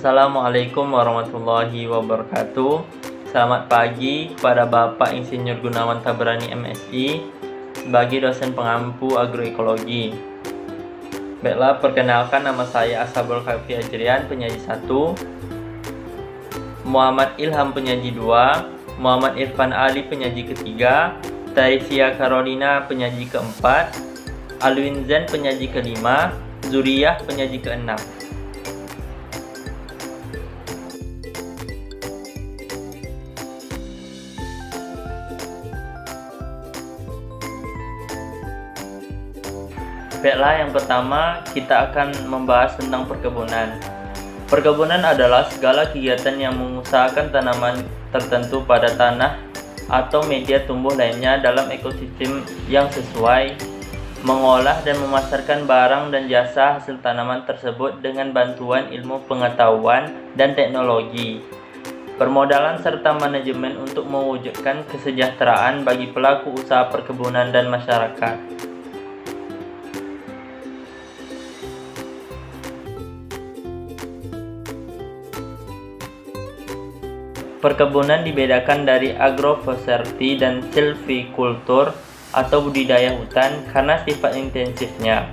Assalamualaikum warahmatullahi wabarakatuh. Selamat pagi kepada Bapak Insinyur Gunawan Tabrani MSI sebagai dosen pengampu agroekologi. Baiklah, perkenalkan, nama saya Ashabul Kafi Ajrian, penyaji 1, Muhammad Ilham penyaji 2, Muhammad Irfan Ali penyaji ketiga, Taifia Carolina penyaji keempat, Alwin Zen penyaji kelima, Zuriyah penyaji keenam. Baiklah, yang pertama kita akan membahas tentang perkebunan. Perkebunan adalah segala kegiatan yang mengusahakan tanaman tertentu pada tanah atau media tumbuh lainnya dalam ekosistem yang sesuai, mengolah dan memasarkan barang dan jasa hasil tanaman tersebut dengan bantuan ilmu pengetahuan dan teknologi, permodalan serta manajemen untuk mewujudkan kesejahteraan bagi pelaku usaha perkebunan dan masyarakat. Perkebunan dibedakan dari agroforestry dan silviculture atau budidaya hutan karena sifat intensifnya.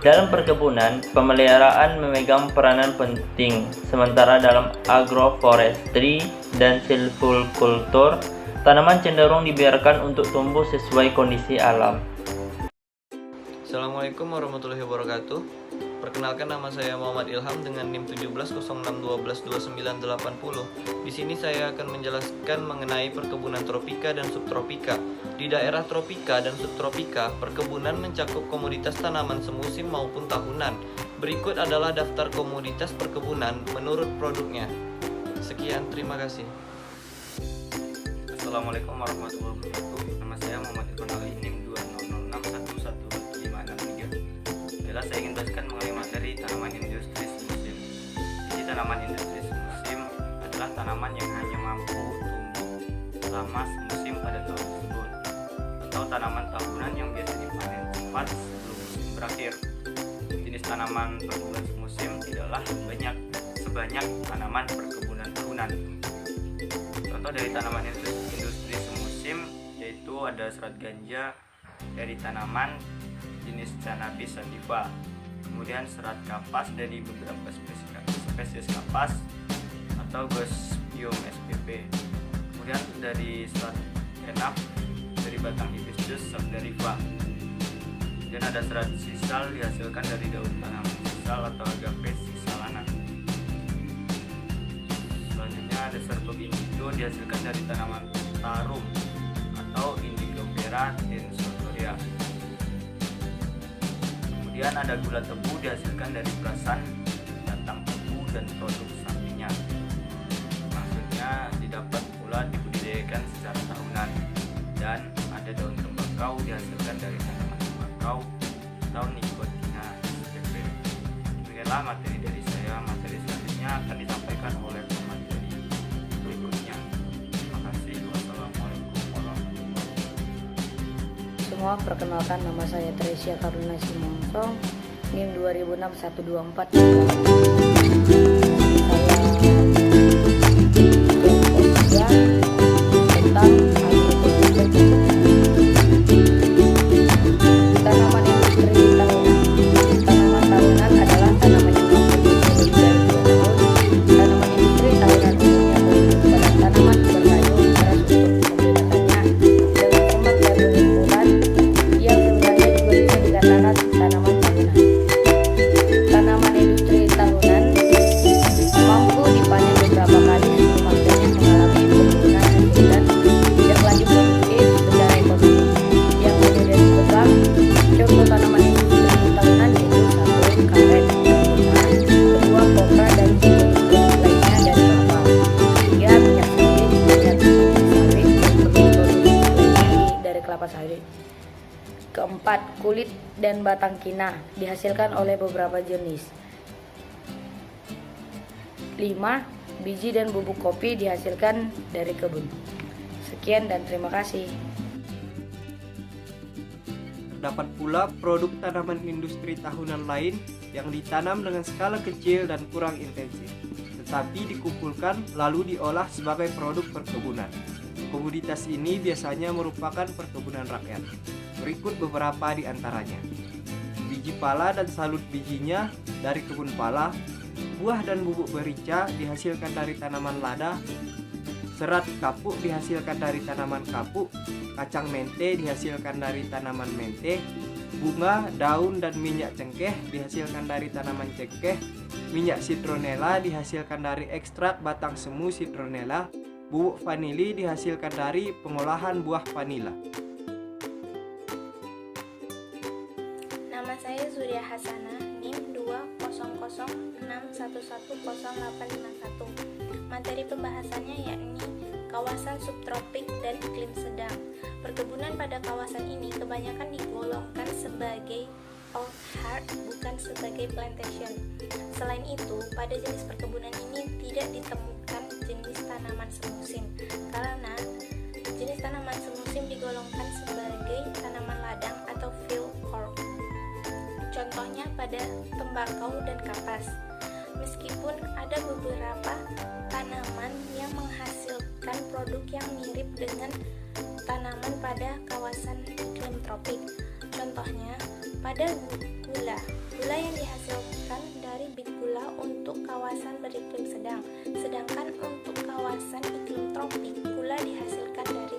Dalam perkebunan, pemeliharaan memegang peranan penting, sementara dalam agroforestry dan silviculture, tanaman cenderung dibiarkan untuk tumbuh sesuai kondisi alam. Assalamualaikum warahmatullahi wabarakatuh. Perkenalkan, nama saya Muhammad Ilham dengan NIM 1706122980. Di sini saya akan menjelaskan mengenai perkebunan tropika dan subtropika. Di daerah tropika dan subtropika, perkebunan mencakup komoditas tanaman semusim maupun tahunan. Berikut adalah daftar komoditas perkebunan menurut produknya. Sekian, terima kasih. Assalamualaikum warahmatullahi wabarakatuh. Nama saya Muhammad Irfan Ali, NIM 2006111563. Jelas saya ingin jelaskan mengenai materi tanaman industri semusim. Jadi tanaman industri semusim adalah tanaman yang hanya mampu tumbuh selama semusim pada tahun tersebut, atau tanaman tahunan yang biasa dipanen cepat sebelum musim berakhir. Jenis tanaman perkebunan semusim tidaklah sebanyak tanaman perkebunan tahunan. Contoh dari tanaman industri semusim yaitu ada serat ganja dari tanaman jenis Cannabis sativa, kemudian serat kapas dari beberapa spesies kapas atau Gossypium spp, kemudian dari serat kenaf dari batang Hibiscus subdariva, kemudian ada serat sisal dihasilkan dari daun tanaman sisal atau Agape sisalana. Selanjutnya ada serbuk indigo dihasilkan dari tanaman tarum atau Indigofera tensoria. Kemudian ada gula tebu dihasilkan dari perasan batang tebu dan produk sampingnya. Maksudnya didapat pula dibudidayakan secara tahunan. Dan ada daun tembakau dihasilkan dari tanaman tembakau atau Nicotina spp. Demikianlah materi dari saya. Materi selanjutnya akan disampaikan oleh pemateri berikutnya. Terima kasih. Wassalamualaikum warahmatullahi wabarakatuh. Semua, perkenalkan, nama saya Taifia Carolina Simonsong, NIM 20061243. Keempat, kulit dan batang kina dihasilkan oleh beberapa jenis. 5. Biji dan bubuk kopi dihasilkan dari kebun. Sekian dan terima kasih. Terdapat pula produk tanaman industri tahunan lain yang ditanam dengan skala kecil dan kurang intensif. tetapi dikumpulkan lalu diolah sebagai produk perkebunan. Komoditas ini biasanya merupakan perkebunan rakyat. Berikut beberapa di antaranya. Biji pala dan salut bijinya dari kebun pala, buah dan bubuk merica dihasilkan dari tanaman lada, serat kapuk dihasilkan dari tanaman kapuk, kacang mente dihasilkan dari tanaman mente, bunga, daun, dan minyak cengkeh dihasilkan dari tanaman cengkeh, minyak citronella dihasilkan dari ekstrak batang semu citronella, bubuk vanili dihasilkan dari pengolahan buah vanila. Nama saya Surya Hasanah, NIM 20061110851. Materi pembahasannya yakni kawasan subtropik dan iklim sedang. Perkebunan pada kawasan ini kebanyakan digolongkan sebagai orchard, bukan sebagai plantation. Selain itu, pada jenis perkebunan ini tidak ditemukan jenis tanaman semusim, karena jenis tanaman semusim digolongkan sebagai tanaman ladang atau field crop. Contohnya pada tembakau dan kapas. Meskipun ada beberapa tanaman yang menghasilkan produk yang mirip dengan tanaman pada kawasan iklim tropik. Contohnya pada gula yang dihasilkan dari bit gula untuk kawasan beriklim sedang. Sedangkan untuk kawasan iklim tropik, gula dihasilkan dari